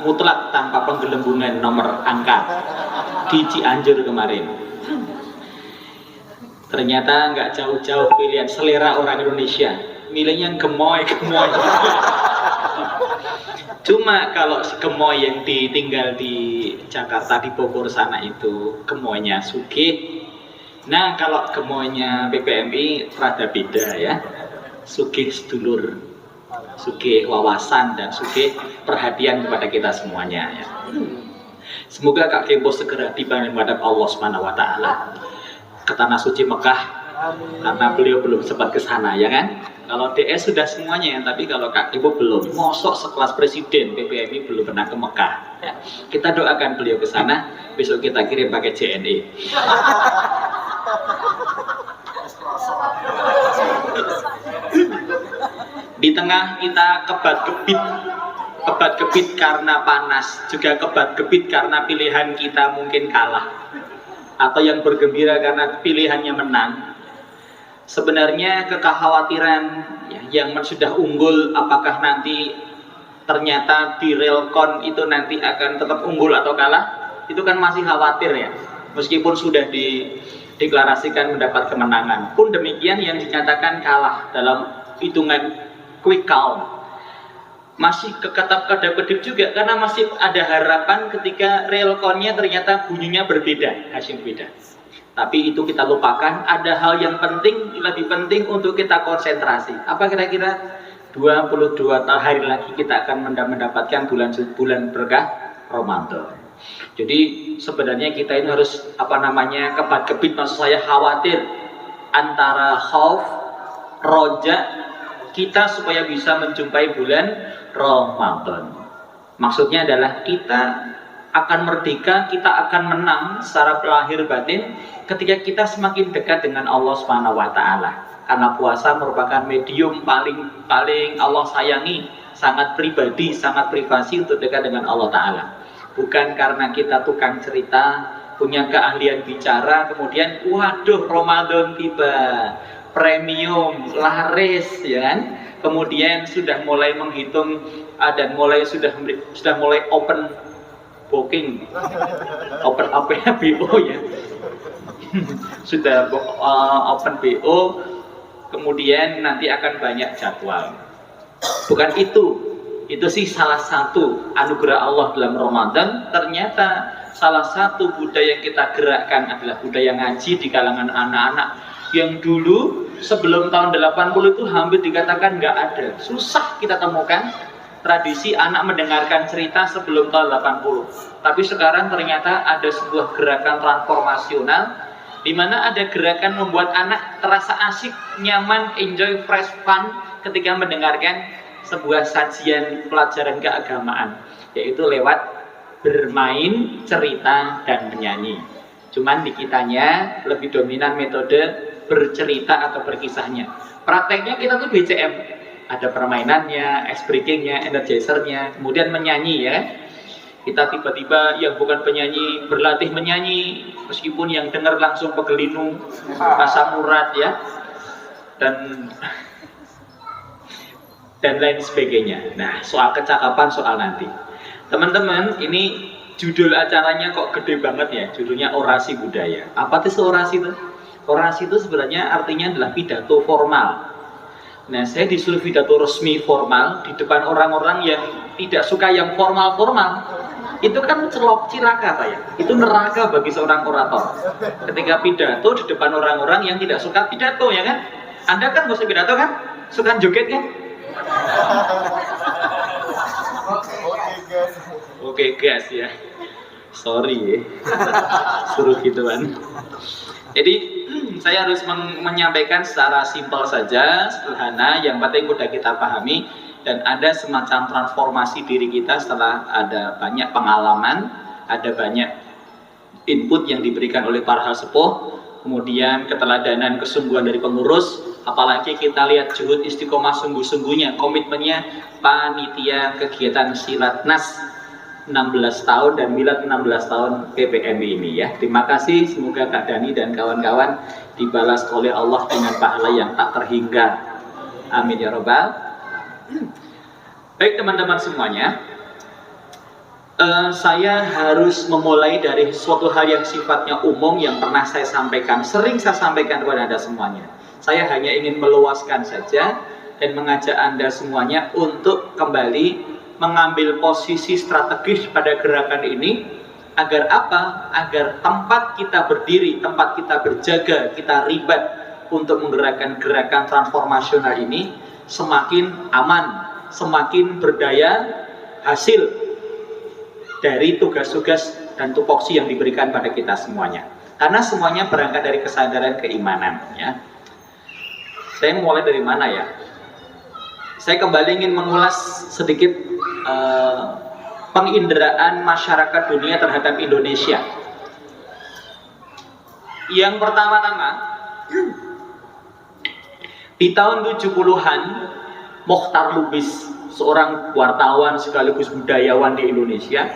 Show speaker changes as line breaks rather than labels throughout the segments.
mutlak tanpa penggelembungan nomor angka di Cianjur kemarin. Ternyata nggak jauh-jauh pilihan selera orang Indonesia, milihnya gemoy. Cuma kalau gemoy yang ditinggal di Jakarta, di Bogor sana itu gemoynya sugih. Nah kalau gemoynya PPMI rada beda ya, sugih sedulur, sugih wawasan, dan sugih perhatian kepada kita semuanya ya. Semoga Kak Kempo segera tiba di menghadap Allah Subhanahu wa Ta'ala ke tanah suci Mekah, karena beliau belum sempat ke sana ya kan. Kalau DS sudah semuanya, tapi kalau Kak Kempo belum. Mosok sekelas presiden PPMI belum pernah ke Mekah ya. Kita doakan beliau ke sana, besok kita kirim pakai JNE. Di tengah kita kebat-kebit karena panas, juga kebat-kebit karena pilihan kita mungkin kalah, atau yang bergembira karena pilihannya menang. Sebenarnya kekhawatiran ya, yang sudah unggul, apakah nanti ternyata di Realcon itu nanti akan tetap unggul atau kalah, itu kan masih khawatir ya. Meskipun sudah dideklarasikan mendapat kemenangan, pun demikian yang dinyatakan kalah dalam hitungan quick count masih kedap-kedip juga, karena masih ada harapan ketika Realconnya ternyata bunyinya berbeda, hasil beda. Tapi itu kita lupakan, ada hal yang penting, lebih penting untuk kita konsentrasi. Apa kira-kira 22 hari lagi kita akan mendapatkan bulan berkah Ramadan. Jadi sebenarnya kita ini harus kebat-kebit, maksud saya khawatir antara khauf, roja kita supaya bisa menjumpai bulan Ramadan. Maksudnya adalah kita akan merdeka, kita akan menang secara lahir batin ketika kita semakin dekat dengan Allah Subhanahu wa Ta'ala. Karena puasa merupakan medium paling Allah sayangi, sangat pribadi, sangat privasi untuk dekat dengan Allah Ta'ala. Bukan karena kita tukang cerita, punya keahlian bicara, kemudian waduh Ramadan tiba, premium, laris ya kan? Kemudian sudah mulai menghitung dan sudah mulai open booking, open BO ya. Sudah open BO, kemudian nanti akan banyak jadwal. Bukan itu sih salah satu anugerah Allah dalam Ramadan. Ternyata salah satu budaya yang kita gerakkan adalah budaya ngaji di kalangan anak-anak yang dulu sebelum tahun 80 itu hampir dikatakan nggak ada, susah kita temukan tradisi anak mendengarkan cerita sebelum tahun 80. Tapi sekarang ternyata ada sebuah gerakan transformasional di mana ada gerakan membuat anak terasa asik, nyaman, enjoy, fresh, fun ketika mendengarkan sebuah sajian pelajaran keagamaan, yaitu lewat bermain, cerita, dan menyanyi. Cuman di kitanya lebih dominan metode bercerita atau berkisahnya. Prakteknya kita tuh BCM, ada permainannya, ice breakingnya, energizernya, kemudian menyanyi ya. Kita tiba-tiba yang bukan penyanyi berlatih menyanyi, meskipun yang dengar langsung pegelinu, asam urat ya, dan lain sebagainya. Nah, soal kecakapan soal nanti. Teman-teman, ini judul acaranya kok gede banget ya, judulnya orasi budaya. Apa sih orasi itu? Orasi itu sebenarnya artinya adalah pidato formal. Nah, saya disuruh pidato resmi formal di depan orang-orang yang tidak suka yang formal-formal. Itu kan cilaka saya. Itu neraka bagi seorang orator. Ketika pidato di depan orang-orang yang tidak suka pidato, ya kan? Anda kan nggak usah pidato kan? Suka joget kan? Oke guys ya. Sorry ya. Suruh gituan. Jadi saya harus menyampaikan secara simpel saja, sederhana, yang penting mudah kita pahami, dan ada semacam transformasi diri kita setelah ada banyak pengalaman, ada banyak input yang diberikan oleh para sepuh, kemudian keteladanan, kesungguhan dari pengurus, apalagi kita lihat juhud istiqomah sungguh-sungguhnya, komitmennya panitia kegiatan Silatnas 16 tahun dan milad 16 tahun PPMI ini ya. Terima kasih, semoga Kak Dani dan kawan-kawan dibalas oleh Allah dengan pahala yang tak terhingga. Amin ya robbal. Baik teman-teman semuanya, Saya harus memulai dari suatu hal yang sifatnya umum yang pernah saya sampaikan, sering saya sampaikan kepada Anda semuanya. Saya hanya ingin meluaskan saja dan mengajak Anda semuanya untuk kembali mengambil posisi strategis pada gerakan ini. Agar apa? Agar tempat kita berdiri, tempat kita berjaga, kita ribat untuk menggerakkan gerakan transformasional ini semakin aman, semakin berdaya hasil dari tugas-tugas dan tupoksi yang diberikan pada kita semuanya. Karena semuanya berangkat dari kesadaran keimanan, ya. Saya mulai dari mana ya? Saya kembali ingin mengulas sedikit penginderaan masyarakat dunia terhadap Indonesia. Yang pertama-tama, di tahun 70-an, Mokhtar Lubis, seorang wartawan sekaligus budayawan di Indonesia,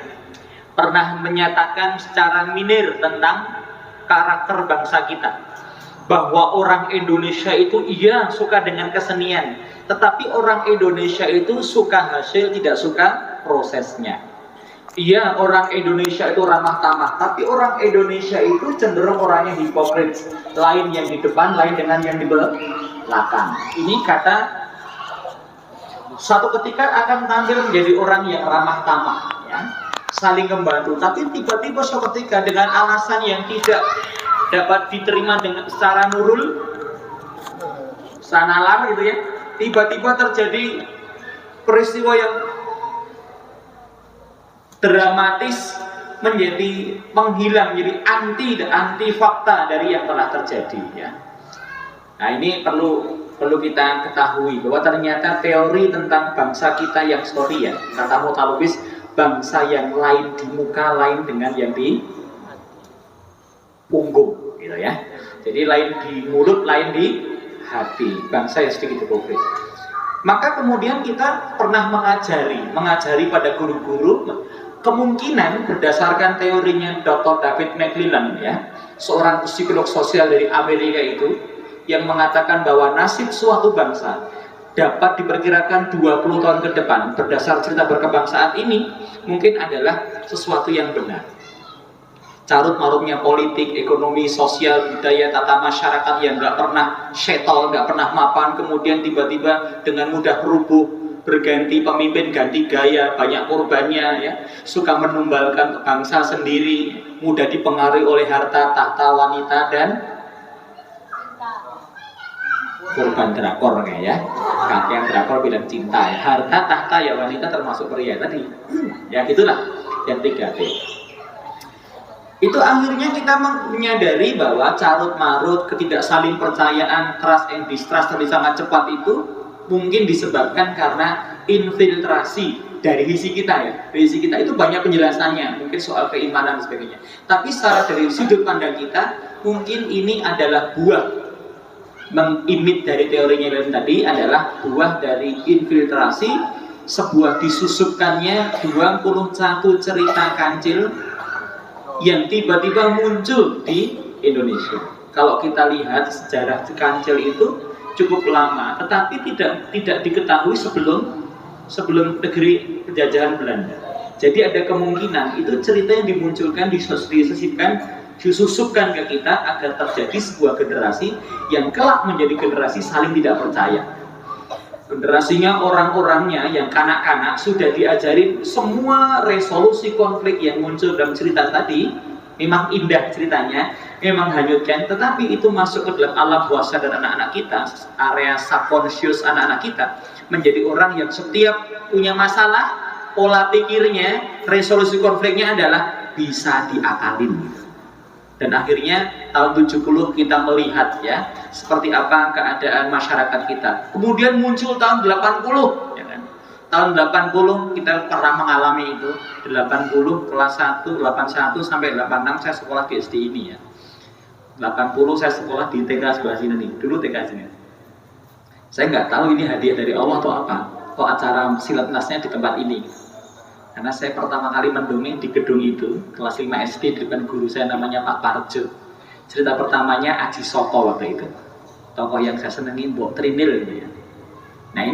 pernah menyatakan secara minir tentang karakter bangsa kita, bahwa orang Indonesia itu iya suka dengan kesenian, tetapi orang Indonesia itu suka hasil, tidak suka prosesnya. Iya, orang Indonesia itu ramah tamah, tapi orang Indonesia itu cenderung orangnya hipokrit, lain yang di depan, lain dengan yang di belakang. Ini kata suatu ketika akan tampil menjadi orang yang ramah tamah, ya, saling membantu, tapi tiba-tiba suatu ketika dengan alasan yang tidak dapat diterima dengan secara nurul, sanalar gitu ya, tiba-tiba terjadi peristiwa yang dramatis, menjadi menghilang, menjadi anti fakta dari yang telah terjadi, ya. Nah, ini perlu kita ketahui bahwa ternyata teori tentang bangsa kita yang story, ya, kata Mokhtar Lubis, bangsa yang lain di muka, lain dengan yang di punggung, gitu ya. Jadi lain di mulut, lain di hati, bangsa yang sedikit hipokrit. Maka kemudian kita pernah mengajari pada guru-guru, kemungkinan berdasarkan teorinya Dr. David McClelland, ya, seorang psikolog sosial dari Amerika itu, yang mengatakan bahwa nasib suatu bangsa dapat diperkirakan 20 tahun ke depan berdasar cerita berkembang saat ini mungkin adalah sesuatu yang benar. Carut marutnya politik, ekonomi, sosial, budaya, tata masyarakat yang nggak pernah settle, nggak pernah mapan, kemudian tiba-tiba dengan mudah rubuh, berganti pemimpin, ganti gaya, banyak korbannya, ya, suka menumbalkan bangsa sendiri, mudah dipengaruhi oleh harta, tahta, wanita, dan korban drakor, ya. Kakek drakor bilang cinta, ya. Harta, tahta, ya, wanita termasuk pria tadi. Ya gitulah, yang 3T. Itu akhirnya kita menyadari bahwa carut marut, ketidaksaling percayaan, trust and distrust terjadi sangat cepat itu mungkin disebabkan karena infiltrasi dari sisi kita, ya. Dari sisi kita itu banyak penjelasannya, mungkin soal keimanan dan sebagainya. Tapi secara dari sudut pandang kita, mungkin ini adalah buah mengimit dari teorinya yang tadi, adalah buah dari infiltrasi, sebuah disusupkannya 21 cerita kancil yang tiba-tiba muncul di Indonesia. Kalau kita lihat sejarah kancil itu cukup lama, tetapi tidak diketahui sebelum negeri penjajahan Belanda. Jadi ada kemungkinan itu cerita yang dimunculkan, disusupkan ke kita agar terjadi sebuah generasi yang kelak menjadi generasi saling tidak percaya. Generasinya orang-orangnya yang kanak-kanak sudah diajarin semua resolusi konflik yang muncul dalam cerita tadi, memang indah ceritanya, memang hanyutkan, tetapi itu masuk ke dalam alam bawah sadar anak-anak kita, area subconscious anak-anak kita, menjadi orang yang setiap punya masalah, pola pikirnya, resolusi konfliknya adalah bisa diakalin. Dan akhirnya tahun 70 kita melihat, ya, seperti apa keadaan masyarakat kita. Kemudian muncul tahun 80, ya kan? Tahun 80 kita pernah mengalami itu. 80 kelas 1, 81 sampai 86 saya sekolah di SD ini, ya. 80 saya sekolah di TK sebelah sini nih. Dulu TK sini. Saya nggak tahu ini hadiah dari Allah atau apa. Kok acara silat nasnya di tempat ini. Karena saya pertama kali mendongeng di gedung itu, kelas 5 SD, di depan guru saya namanya Pak Parjo. Cerita pertamanya Aji Soko waktu itu. Tokoh yang saya senengin, Mbok Trinil, gitu ya. Nah,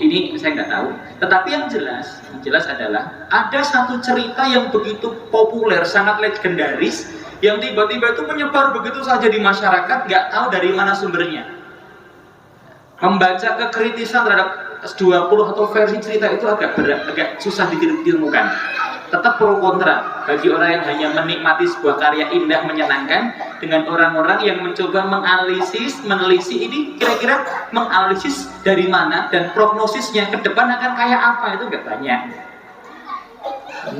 ini saya nggak tahu. Tetapi yang jelas adalah ada satu cerita yang begitu populer, sangat legendaris, yang tiba-tiba itu menyebar begitu saja di masyarakat, nggak tahu dari mana sumbernya. Membaca kekritisan terhadap S20 atau versi cerita itu agak berat, agak susah ditemukan. Tetap pro kontra bagi orang yang hanya menikmati sebuah karya indah menyenangkan, dengan orang-orang yang mencoba menganalisis, meneliti ini kira-kira menganalisis dari mana dan prognosisnya ke depan akan kayak apa, itu nggak banyak.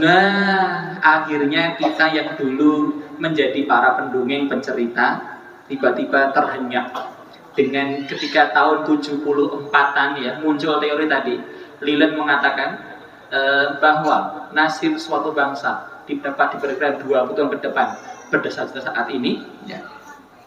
Nah, akhirnya kita yang dulu menjadi para pendongeng pencerita tiba-tiba terhenyak dengan ketika tahun 74-an ya muncul teori tadi. Leland mengatakan bahwa nasib suatu bangsa dapat diperkirakan 20 tahun ke depan berdasarkan saat ini ya.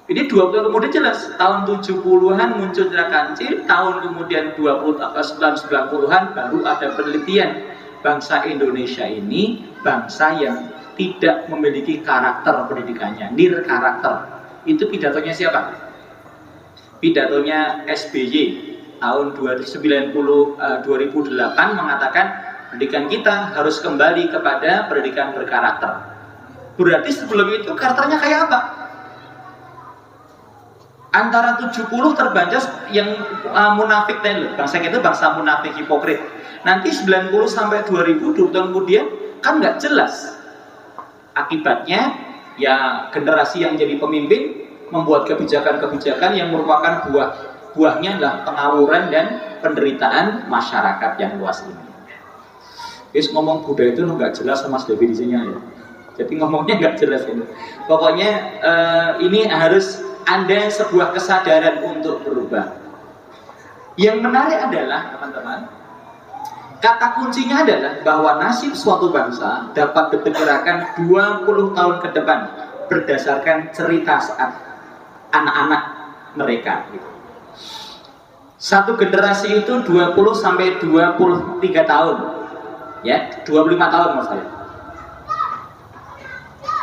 Ini 20 tahun kemudian jelas, tahun 70-an muncul cerita kancil, tahun kemudian 90-an baru ada penelitian bangsa Indonesia ini bangsa yang tidak memiliki karakter pendidikannya, nirkarakter. Itu pidatonya siapa? Pidatonya SBY tahun 2008 mengatakan pendidikan kita harus kembali kepada pendidikan berkarakter. Berarti sebelum itu karakternya kayak apa? Antara 70 terbaca yang munafik tadi, bangsa itu bangsa munafik hipokrit. Nanti 90 sampai 2000 tahun kemudian kan nggak jelas. Akibatnya ya generasi yang jadi pemimpin membuat kebijakan-kebijakan yang merupakan buahnya adalah pengawuran dan penderitaan masyarakat yang luas ini. Guys, ngomong budaya itu nggak jelas sama definisinya ya. Jadi ngomongnya nggak jelas ini. Pokoknya ini harus ada sebuah kesadaran untuk berubah. Yang menarik adalah teman-teman, kata kuncinya adalah bahwa nasib suatu bangsa dapat diperkirakan 20 tahun ke depan berdasarkan cerita saat anak-anak mereka. Satu generasi itu 20 sampai 23 tahun. Ya, 25 tahun maksud saya.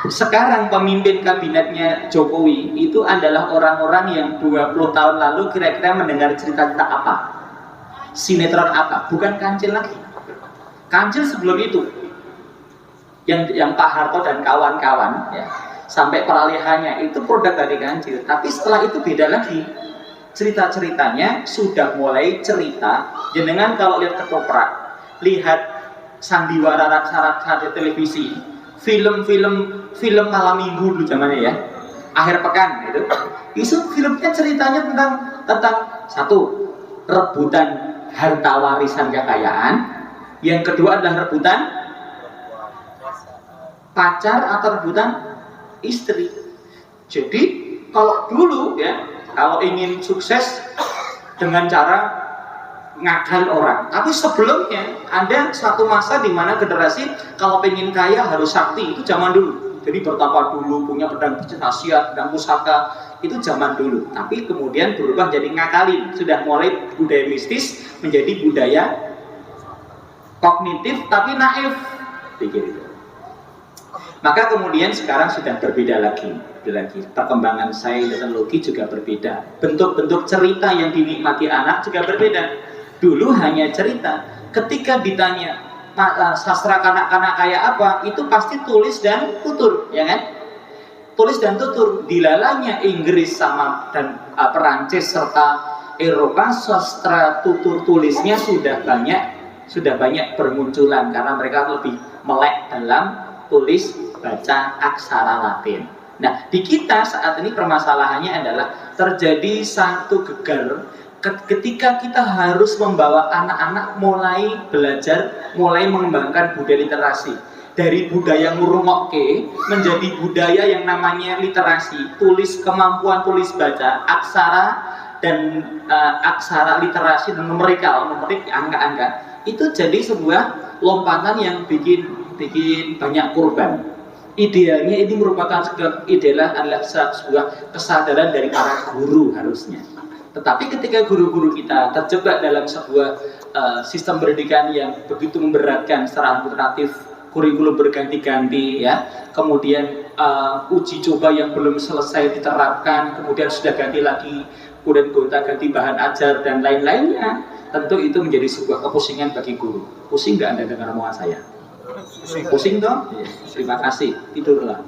Sekarang pemimpin kabinetnya Jokowi itu adalah orang-orang yang 20 tahun lalu kira-kira mendengar cerita-cerita apa? Sinetron apa? Bukan Kancil lagi. Kancil sebelum itu. Yang Pak Harto dan kawan-kawan ya, sampai peralihannya itu produk dari Kancil. Tapi setelah itu beda lagi. Cerita-ceritanya sudah mulai cerita. Jenengan kalau lihat ketoprak, lihat sandiwara syarat televisi, film malam minggu dulu zamannya ya, akhir pekan gitu. Itu filmnya ceritanya tentang satu, rebutan harta warisan kekayaan, yang kedua adalah rebutan pacar atau rebutan istri. Jadi kalau dulu ya, kalau ingin sukses dengan cara ngakal orang, tapi sebelumnya ada satu masa di mana generasi kalau pengen kaya harus sakti, itu zaman dulu. Jadi bertapa dulu, punya pedang khasiat, pedang pusaka, itu zaman dulu. Tapi kemudian berubah jadi ngakalin, sudah mulai budaya mistis menjadi budaya kognitif tapi naif, pikir itu. Maka kemudian sekarang sudah berbeda lagi. Perkembangan sains dan teknologi juga berbeda. Bentuk-bentuk cerita yang dinikmati anak juga berbeda. Dulu hanya cerita. Ketika ditanya sastra kanak-kanak kayak apa, itu pasti tulis dan tutur, ya kan? Tulis dan tutur. Dilalanya Inggris dan Perancis serta Eropa, sastra tutur tulisnya sudah banyak bermunculan karena mereka lebih melek dalam tulis baca aksara Latin. Nah, di kita saat ini permasalahannya adalah terjadi satu gegar ketika kita harus membawa anak-anak mulai belajar, mulai mengembangkan budaya literasi. Dari budaya ngurungokke menjadi budaya yang namanya literasi, kemampuan tulis baca, aksara dan aksara literasi dan numerik angka-angka. Itu jadi sebuah lompatan yang bikin banyak korban. Idealnya ini merupakan adalah sebuah kesadaran dari para guru harusnya. Tetapi ketika guru-guru kita terjebak dalam sebuah sistem pendidikan yang begitu memberatkan secara alternatif, kurikulum berganti-ganti, ya, kemudian uji coba yang belum selesai diterapkan, kemudian sudah ganti lagi, kemudian gonta-ganti bahan ajar dan lain-lainnya, tentu itu menjadi sebuah kepusingan bagi guru. Pusing nggak Anda dengar omongan saya? Pusing toh? Terima kasih, tidurlah.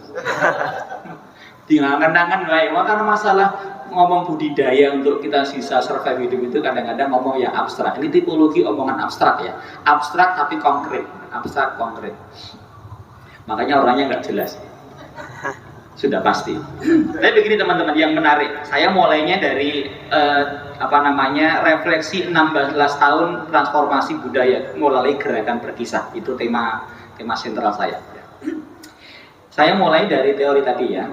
Tinggal kenangan baik. Karena masalah ngomong budidaya untuk kita sisa survive hidup itu kadang-kadang ngomong yang abstrak. Ini tipologi omongan abstrak ya. Abstrak tapi konkret. Abstrak konkret. Makanya orangnya nggak jelas. Sudah pasti. Tapi begini teman-teman yang menarik. Saya mulainya dari refleksi 16 tahun transformasi budaya melalui gerakan berkisah. Itu tema sentral saya. Saya mulai dari teori tadi ya.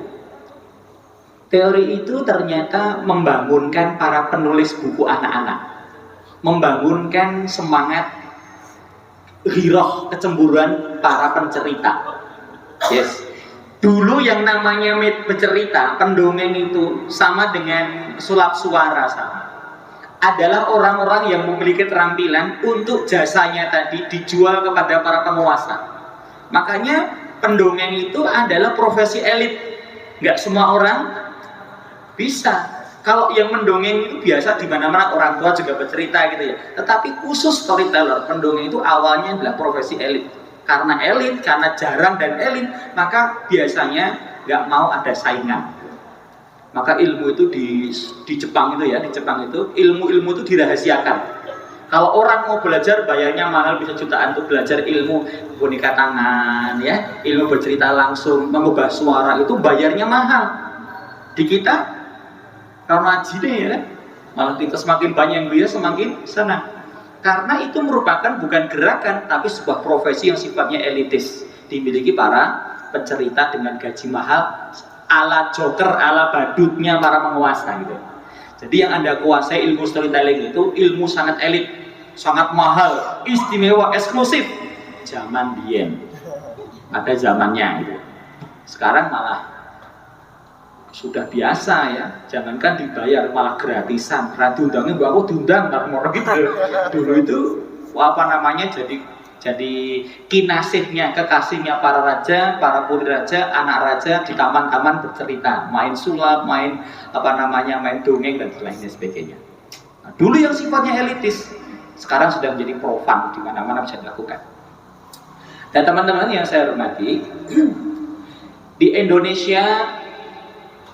Teori itu ternyata membangunkan para penulis buku anak-anak, membangunkan semangat giroh kecemburuan para pencerita. Yes. Dulu yang namanya bercerita, pendongeng itu sama dengan sulap suara sama. Adalah orang-orang yang memiliki keterampilan untuk jasanya tadi dijual kepada para penguasa. Makanya pendongeng itu adalah profesi elit. Nggak semua orang bisa. Kalau yang mendongeng itu biasa di mana-mana orang tua juga bercerita gitu ya. Tetapi khusus storyteller, pendongeng itu awalnya adalah profesi elit. Karena elit, karena jarang dan elit, maka biasanya nggak mau ada saingan. Maka ilmu itu di Jepang itu ya, di Jepang itu ilmu itu dirahasiakan. Kalau orang mau belajar bayarnya mahal, bisa jutaan untuk belajar ilmu boneka tangan ya, ilmu bercerita langsung, mengubah suara itu bayarnya mahal. Di kita karena nih ya, malah kita semakin banyak yang bisa semakin senang. Karena itu merupakan bukan gerakan, tapi sebuah profesi yang sifatnya elitis, dimiliki para pencerita dengan gaji mahal, ala joker, ala badutnya para penguasa gitu. Jadi yang Anda kuasai ilmu storytelling itu ilmu sangat elit, sangat mahal, istimewa, eksklusif. Zaman diem, ada zamannya gitu. Sekarang malah sudah biasa ya, jangankan dibayar malah gratisan. Diundangnya aku diundang mau gitu. Dulu itu jadi kinasihnya, kekasihnya para raja, para putri raja, anak raja di taman-taman bercerita, main sulap, main main dongeng dan lainnya sebagainya. Nah, dulu yang sifatnya elitis, sekarang sudah menjadi profan, di mana-mana bisa dilakukan. Dan teman-teman yang saya hormati, di Indonesia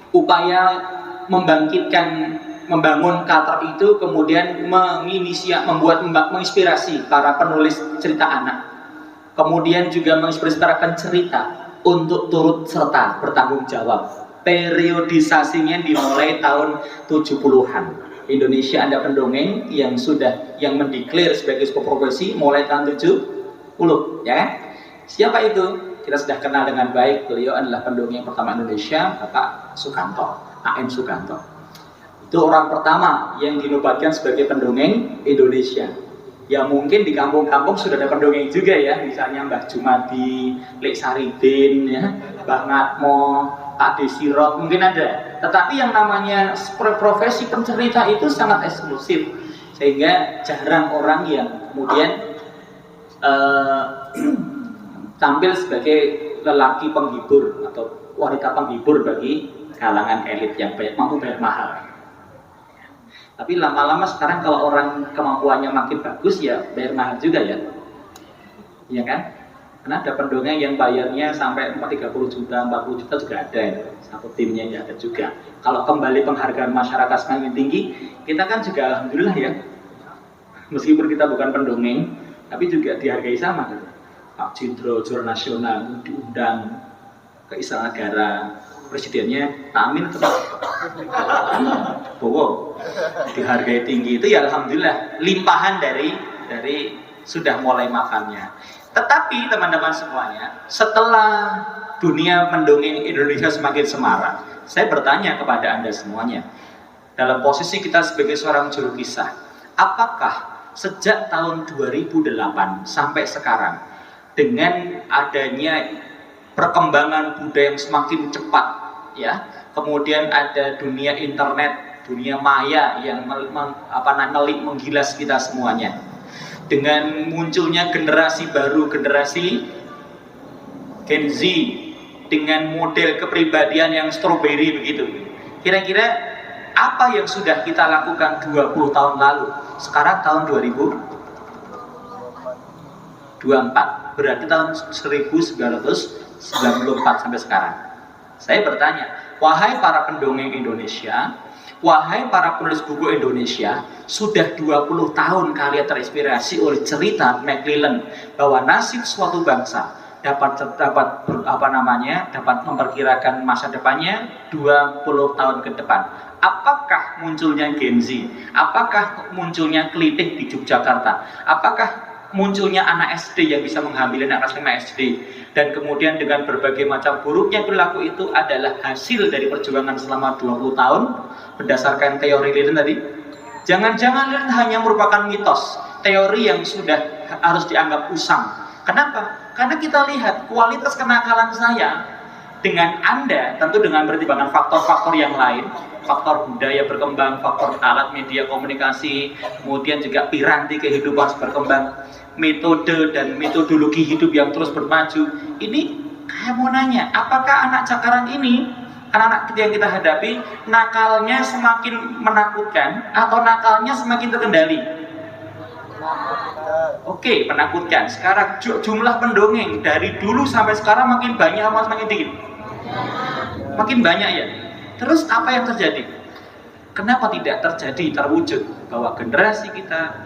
upaya membangun culture itu kemudian menginspirasi para penulis cerita anak, kemudian juga menginspirasi para pencerita untuk turut serta bertanggung jawab. Periodisasinya dimulai tahun 70-an. Indonesia ada pendongeng yang mendeklar sebagai sebuah profesi mulai tahun 70 ya. Siapa itu? Kita sudah kenal dengan baik, beliau adalah pendongeng pertama Indonesia, Bapak Sukanto, A.M. Sukanto. Itu orang pertama yang dinobatkan sebagai pendongeng Indonesia. Ya mungkin di kampung-kampung sudah ada pendongeng juga ya, misalnya Mbah Jumadi, Lek Saridin, ya, Mbah Ngatmo, Pak Desirot, mungkin ada. Tetapi yang namanya profesi pencerita itu sangat eksklusif, sehingga jarang orang yang kemudian tampil sebagai lelaki penghibur atau wanita penghibur bagi kalangan elit yang mampu bayar mahal. Tapi lama-lama sekarang kalau orang kemampuannya makin bagus ya bayar mahal juga ya. Iya kan? Karena ada pendongeng yang bayarnya sampai 30 juta, 40 juta juga ada ya. Satu timnya ya ada juga. Kalau kembali penghargaan masyarakat semakin tinggi, kita kan juga alhamdulillah ya. Meskipun kita bukan pendongeng, tapi juga dihargai sama gitu. Pak Jendro, Jurnal Nasional diundang ke Istana Negara, presidennya Pak Amin tetap Bowo dihargai tinggi. Itu ya alhamdulillah limpahan dari sudah mulai makannya. Tetapi teman-teman semuanya, setelah dunia mendongeng Indonesia semakin semarak, saya bertanya kepada Anda semuanya, dalam posisi kita sebagai seorang juru kisah, apakah sejak tahun 2008 sampai sekarang, dengan adanya perkembangan budaya yang semakin cepat, ya, kemudian ada dunia internet, dunia maya yang menggilas kita semuanya, dengan munculnya generasi baru, generasi Gen Z, dengan model kepribadian yang strawberry begitu. Kira-kira apa yang sudah kita lakukan 20 tahun lalu, sekarang tahun 2024, berarti tahun 1994 sampai sekarang. Saya bertanya, wahai para pendongeng Indonesia, wahai para penulis buku Indonesia, sudah 20 tahun kalian terinspirasi oleh cerita Macmillan bahwa nasib suatu bangsa dapat memperkirakan masa depannya 20 tahun ke depan. Apakah munculnya Gen Z? Apakah munculnya Kelitih di Yogyakarta? Apakah munculnya anak SD yang bisa menghamili anak kelas 5 SD? Dan kemudian dengan berbagai macam buruknya perilaku itu adalah hasil dari perjuangan selama 20 tahun berdasarkan teori Lilin tadi? Jangan-jangan Lilin hanya merupakan mitos, teori yang sudah harus dianggap usang. Kenapa? Karena kita lihat kualitas kenakalan saya dengan Anda, tentu dengan pertimbangan faktor-faktor yang lain, faktor budaya berkembang, faktor alat media komunikasi, kemudian juga piranti kehidupan berkembang, metode dan metodologi hidup yang terus bermaju. Ini kayak mau nanya, apakah anak cakaran ini, anak-anak yang kita hadapi, nakalnya semakin menakutkan atau nakalnya semakin terkendali? Oke, menakutkan. Sekarang jumlah pendongeng dari dulu sampai sekarang makin banyak atau semakin dikit? Makin banyak ya. Terus apa yang terjadi? Kenapa tidak terjadi, terwujud bahwa generasi kita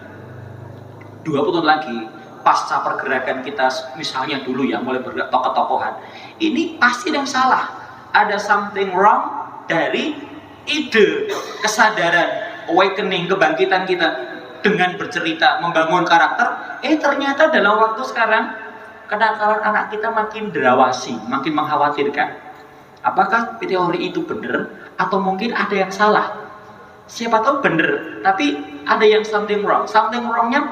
20 tahun lagi pasca pergerakan kita, misalnya dulu ya mulai bergerak tokoh-tokohan, ini pasti ada yang salah, ada something wrong dari ide, kesadaran, awakening, kebangkitan kita dengan bercerita, membangun karakter. Ternyata dalam waktu sekarang kenakalan anak kita makin derawasi, makin mengkhawatirkan. Apakah teori itu benar atau mungkin ada yang salah? Siapa tahu benar, tapi ada yang something wrong. Something wrongnya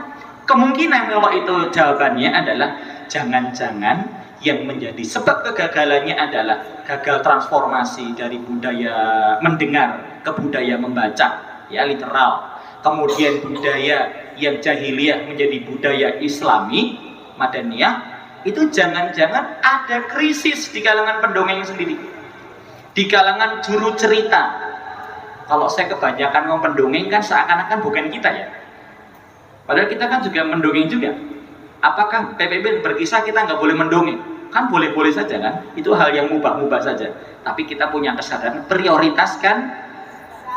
kemungkinan kalau itu jawabannya adalah jangan-jangan yang menjadi sebab kegagalannya adalah gagal transformasi dari budaya mendengar ke budaya membaca, ya literal. Kemudian budaya yang jahiliyah menjadi budaya Islami, Madaniyah. Itu jangan-jangan ada krisis di kalangan pendongeng sendiri, di kalangan juru cerita. Kalau saya kebanyakan ngomong pendongeng kan seakan-akan bukan kita ya, padahal kita kan juga mendongeng juga. Apakah PPB berkisah kita nggak boleh mendongeng? Kan boleh-boleh saja kan, itu hal yang mubah-mubah saja. Tapi kita punya kesadaran prioritaskan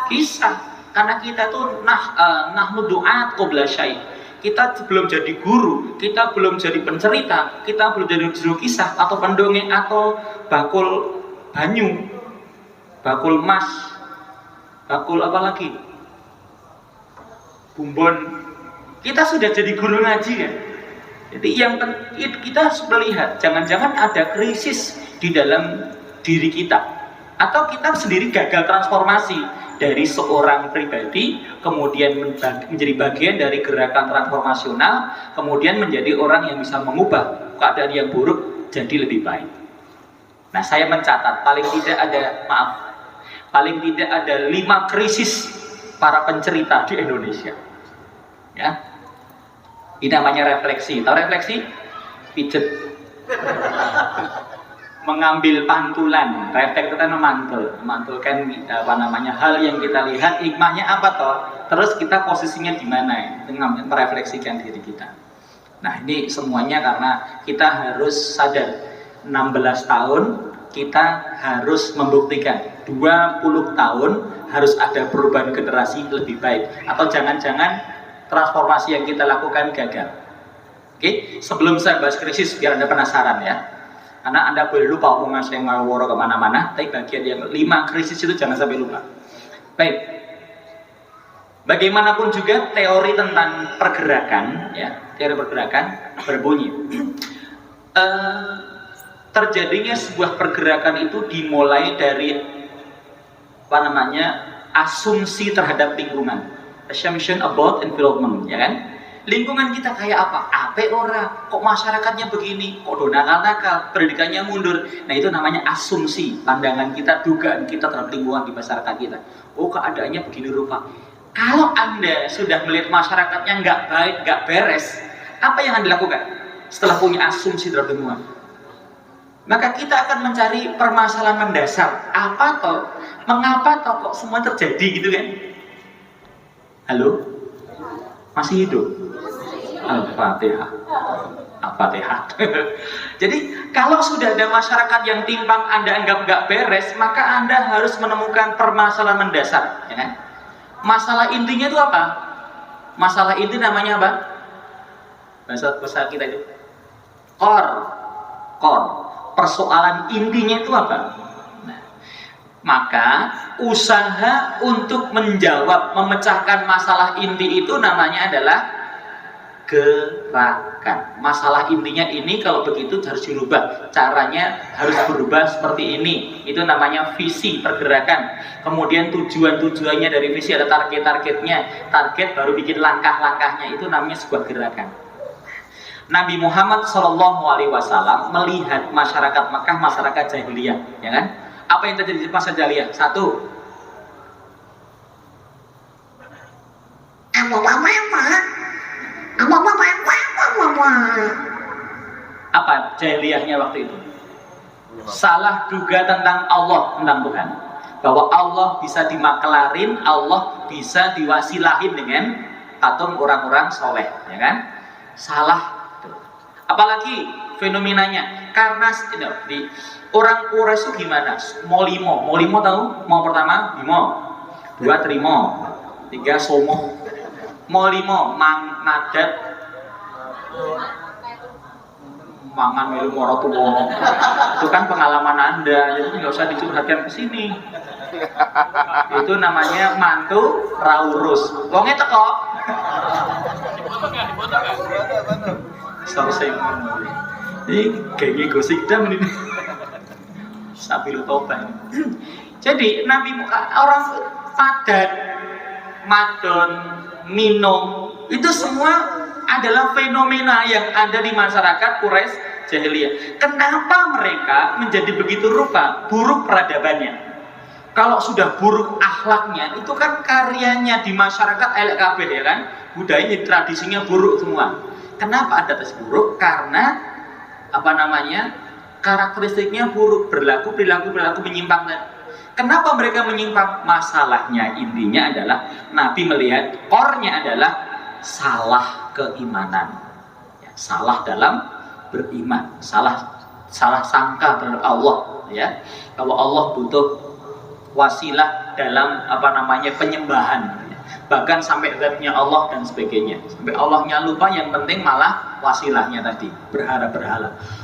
kisah. Karena kita tuh nahnu du'at qabla syai'. Kita belum jadi guru, kita belum jadi pencerita, kita belum jadi juru kisah atau pendongeng atau bakul banyu, bakul mas, bakul apa lagi? Bumbon. Kita sudah jadi guru ngaji ya. Jadi yang kita harus melihat, jangan-jangan ada krisis di dalam diri kita, atau kita sendiri gagal transformasi dari seorang pribadi, kemudian menjadi bagian dari gerakan transformasional, kemudian menjadi orang yang bisa mengubah keadaan yang buruk jadi lebih baik. Nah, saya mencatat paling tidak ada 5 krisis para pencerita di Indonesia. Ya, ini namanya refleksi. Tahu refleksi? Pijet. Mengambil pantulan, refleks itu kan memantulkan hal yang kita lihat, hikmahnya apa toh, terus kita posisinya di mana, dengan merefleksikan diri kita. Nah, ini semuanya karena kita harus sadar 16 tahun kita harus membuktikan 20 tahun harus ada perubahan generasi lebih baik, atau jangan-jangan transformasi yang kita lakukan gagal. Oke, sebelum saya bahas krisis biar Anda penasaran ya. Karena Anda boleh lupa omongan saya ngawur kemana-mana, tapi bagian yang 5 krisis itu jangan sampai lupa. Baik, bagaimanapun juga teori tentang pergerakan, ya, teori pergerakan berbunyi, terjadinya sebuah pergerakan itu dimulai dari asumsi terhadap lingkungan, assumption about environment, ya kan? Lingkungan kita kayak apa? Ape ora? Kok masyarakatnya begini? Kok nakal-nakal? Pendidikannya mundur? Nah, itu namanya asumsi, pandangan kita, dugaan kita terhadap lingkungan di masyarakat kita. Oh, keadaannya begini rupa. Kalau Anda sudah melihat masyarakatnya nggak baik, nggak beres, apa yang Anda lakukan setelah punya asumsi terhadap lingkungan? Maka kita akan mencari permasalahan mendasar. Apa toh Mengapa kok semua terjadi gitu kan? Halo? Masih hidup? Al-Fatihah. Al-Fatihah. Jadi kalau sudah ada masyarakat yang timpang Anda anggap nggak beres, maka Anda harus menemukan permasalahan mendasar, ya kan? Masalah intinya itu apa? Masalah inti namanya apa? Bahasa kita itu core. Persoalan intinya itu apa? Nah, maka usaha untuk menjawab, memecahkan masalah inti itu namanya adalah gerakan. Masalah intinya ini kalau begitu harus dirubah. Caranya harus berubah seperti ini. Itu namanya visi pergerakan. Kemudian tujuannya dari visi ada target-targetnya. Target baru bikin langkah-langkahnya. Itu namanya sebuah gerakan. Nabi Muhammad SAW melihat masyarakat Makkah, masyarakat jahiliyah, ya kan? Apa yang terjadi di masa jahiliyah? Satu, apa jahiliyahnya waktu itu? Salah duga tentang Allah, tentang Tuhan, bahwa Allah bisa dimaklarin, Allah bisa diwasilahin dengan patung orang-orang soleh, ya kan? Salah. Apalagi fenomenanya, karena di orang Quraisy itu gimana? Mau limo tahu? Mau pertama limo, dua trimo, tiga somo, mau limo madat, mangan milu moro tuwo. Itu kan pengalaman Anda, jadi nggak usah dicurhatkan ke sini. Itu namanya mantu raurus. Wonge teko. Selesai ngomong. Ini kayaknya gosip dam ini. Sabil tobat. Jadi Nabi orang padat, madon, minum, itu semua adalah fenomena yang ada di masyarakat Quraisy jahiliyah. Kenapa mereka menjadi begitu rupa? Buruk peradabannya. Kalau sudah buruk akhlaknya, itu kan karyanya di masyarakat elek kabeh, ya kan? Budayanya, tradisinya buruk semua. Kenapa ada tes buruk? Karena karakteristiknya buruk, perilaku menyimpang. Kenapa mereka menyimpang? Masalahnya intinya adalah Nabi melihat core-nya adalah salah keimanan, ya, salah dalam beriman, salah sangka terhadap Allah, ya, bahwa Allah butuh wasilah dalam penyembahan. Bahkan sampai zatnya Allah dan sebagainya, sampai Allahnya lupa, yang penting malah wasilahnya tadi, berhala.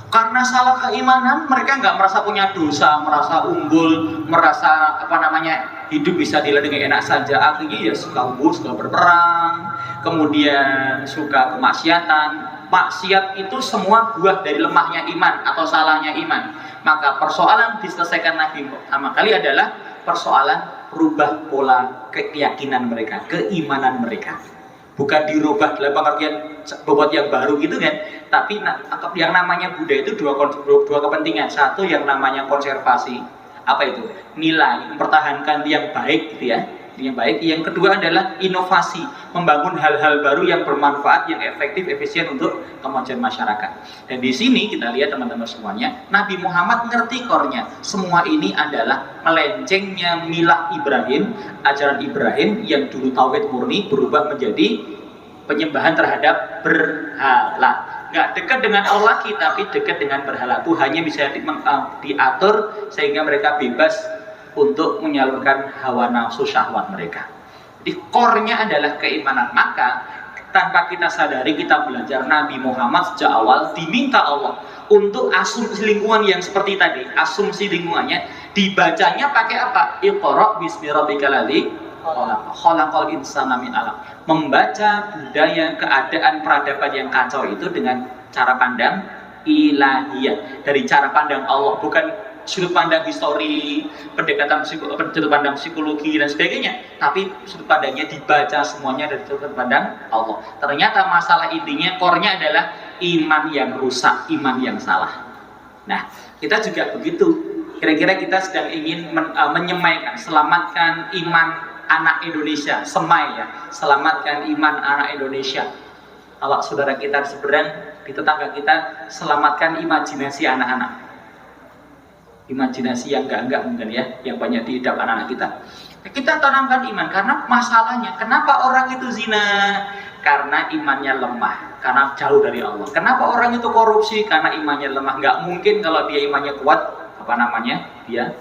Karena salah keimanan, mereka nggak merasa punya dosa, merasa unggul, merasa hidup bisa dilihat dengan enak saja. Akhirnya ya suka unggul, suka berperang, kemudian suka kemaksiatan. Maksiat itu semua buah dari lemahnya iman atau salahnya iman. Maka persoalan diselesaikan Nabi pertama kali adalah persoalan rubah pola keyakinan mereka, keimanan mereka. Bukan dirubah dalam pengertian bobot yang baru gitu kan, tapi yang namanya budaya itu dua kepentingan. Satu yang namanya konservasi, nilai, mempertahankan yang baik gitu ya, yang baik. Yang kedua adalah inovasi, membangun hal-hal baru yang bermanfaat, yang efektif, efisien untuk kemajuan masyarakat. Dan di sini kita lihat teman-teman semuanya, Nabi Muhammad ngerti core-nya. Semua ini adalah melencengnya milah Ibrahim, ajaran Ibrahim yang dulu tauhid murni berubah menjadi penyembahan terhadap berhala. Nggak dekat dengan Allah lagi, tapi dekat dengan berhala. Tuhannya bisa diatur sehingga mereka bebas untuk menyalurkan hawa nafsu syahwat mereka. Jadi core-nya adalah keimanan. Maka tanpa kita sadari, kita belajar Nabi Muhammad sejak awal diminta Allah untuk asumsi lingkungan yang seperti tadi. Asumsi lingkungannya dibacanya pakai apa? Iqra bismi rabbikal ladzi khalaqal insana min 'alaq. Membaca budaya, keadaan, peradaban yang kacau itu dengan cara pandang ilahiyah, dari cara pandang Allah, bukan sudut pandang histori, sudut pandang psikologi dan sebagainya, tapi sudut pandangnya dibaca semuanya dari sudut pandang Allah. Ternyata masalah intinya, core-nya adalah iman yang rusak, iman yang salah. Nah, kita juga begitu. Kira-kira kita sedang ingin menyemaikan, selamatkan iman anak Indonesia, semai ya, selamatkan iman anak Indonesia. Kalau saudara kita seberang di tetangga kita, selamatkan imajinasi anak-anak. imajinasi yang enggak mungkin ya, yang banyak diidap anak-anak kita. Kita tanamkan iman, karena masalahnya kenapa orang itu zina? Karena imannya lemah, karena jauh dari Allah. Kenapa orang itu korupsi? Karena imannya lemah. Nggak mungkin kalau dia imannya kuat, dia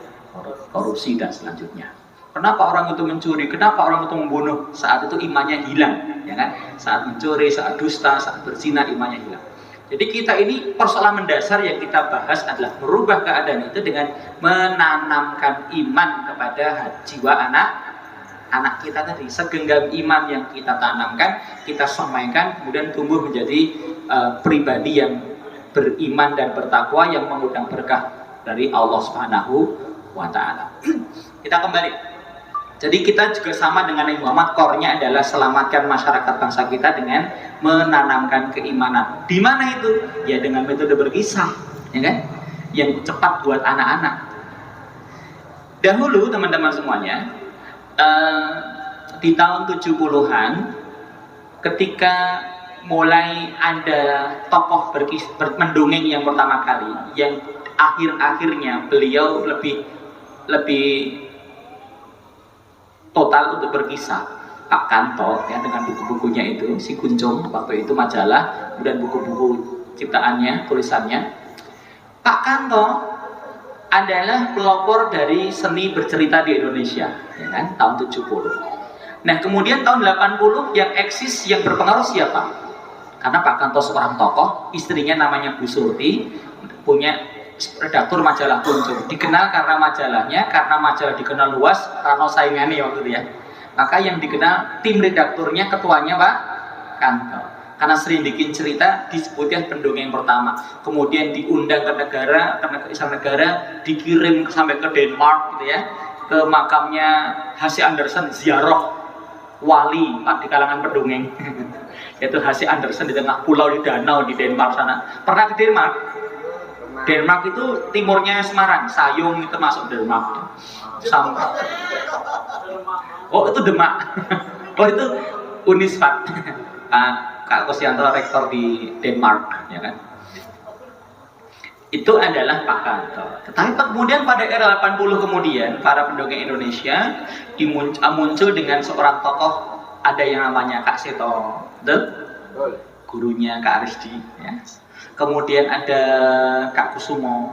korupsi dan selanjutnya. Kenapa orang itu mencuri? Kenapa orang itu membunuh? Saat itu imannya hilang, ya kan? Saat mencuri, saat dusta, saat berzina, imannya hilang. Jadi kita ini persoalan mendasar yang kita bahas adalah merubah keadaan itu dengan menanamkan iman kepada jiwa anak kita tadi. Segenggam iman yang kita tanamkan, kita semaikan, kemudian tumbuh menjadi pribadi yang beriman dan bertakwa yang mengundang berkah dari Allah Subhanahu wa Ta'ala. Kita kembali. Jadi kita juga sama dengan Nabi Muhammad, core-nya adalah selamatkan masyarakat bangsa kita dengan menanamkan keimanan. Di mana itu? Ya dengan metode berkisah, ya kan? Yang cepat buat anak-anak. Dahulu teman-teman semuanya, di tahun 70-an, ketika mulai ada tokoh mendongeng yang pertama kali, yang akhir-akhirnya beliau lebih total untuk berkisah, Pak Kanto ya, dengan buku-bukunya itu, Si Kuncung waktu itu majalah, kemudian buku-buku ciptaannya, tulisannya. Pak Kanto adalah pelopor dari seni bercerita di Indonesia, ya kan, tahun 70. Nah kemudian tahun 80 yang eksis, yang berpengaruh siapa? Karena Pak Kanto seorang tokoh, istrinya namanya Bu Surti, punya redaktur majalah Kuncung, dikenal karena majalahnya, karena majalah dikenal luas, karena saingannya waktu itu ya. Maka yang dikenal tim redakturnya, ketuanya Pak Kanto, karena sering bikin cerita, disebutnya pendongeng pertama. Kemudian diundang ke negara, dikirim sampai ke Denmark gitu ya, ke makamnya H.C. Andersen, ziarah wali Pak di kalangan pendongeng. Yaitu H.C. Andersen di tengah pulau di danau di Denmark sana. Pernah ke Denmark? Denmark itu timurnya Semarang, Sayung itu masuk Denmark. Oh itu Demak. Oh itu Unisvat. Kak Kosianto rektor di Denmark, ya kan? Itu adalah Pak Kanto. Tetapi kemudian pada era 80 kemudian para pendongeng Indonesia muncul dengan seorang tokoh, ada yang namanya Kak Seto, gurunya Kak Arisdi, ya. Kemudian ada Kak Kusumo,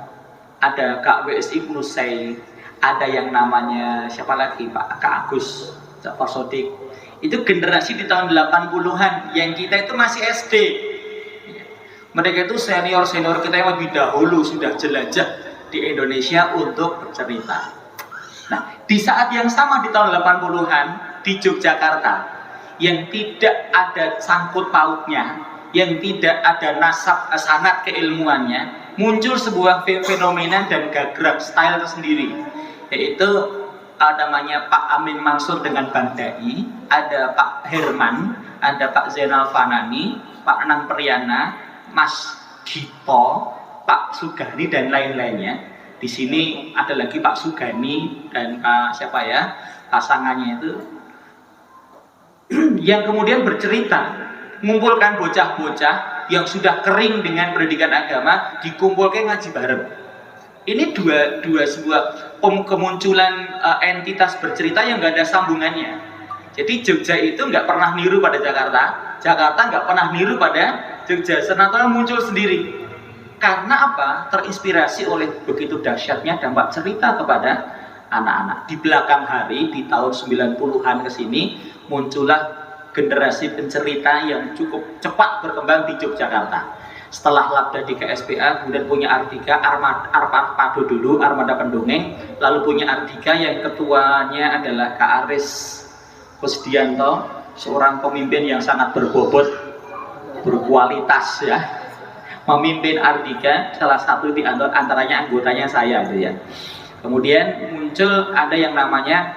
ada Kak W.S. Ibnu Say, ada yang namanya siapa lagi, Pak Kak Agus, Ja'far Shodiq. Itu generasi di tahun 80-an yang kita itu masih SD. Mereka itu senior-senior kita yang lebih dahulu sudah jelajah di Indonesia untuk bercerita. Nah, di saat yang sama di tahun 80-an di Yogyakarta, yang tidak ada sangkut pautnya, yang tidak ada nasab sanad keilmuannya, muncul sebuah fenomena dan gagrak style tersendiri, yaitu namanya Pak Amin Mansur dengan Bang Dai, ada Pak Herman, ada Pak Zainal Fanani, Pak Anang Priyana, Mas Gito, Pak Sugani dan lain-lainnya. Di sini ada lagi Pak Sugani dan siapa ya pasangannya itu, yang kemudian bercerita, mengumpulkan bocah-bocah yang sudah kering dengan pendidikan agama, dikumpulkan ngaji bareng. Ini dua sebuah kemunculan entitas bercerita yang nggak ada sambungannya. Jadi Jogja itu nggak pernah niru pada Jakarta, Jakarta nggak pernah niru pada Jogja, senatoran muncul sendiri. Karena apa? Terinspirasi oleh begitu dahsyatnya dampak cerita kepada anak-anak. Di belakang hari, di tahun 90-an ke sini, muncullah generasi pencerita yang cukup cepat berkembang di Yogyakarta. Setelah labda di KSPA, kemudian punya Ardika, Arpado dulu, Armada Pendongeng, lalu punya Ardika yang ketuanya adalah Kak Aris Kusdianto, seorang pemimpin yang sangat berbobot, berkualitas ya. Memimpin Ardika, salah satu di antaranya anggotanya saya gitu ya. Kemudian muncul ada yang namanya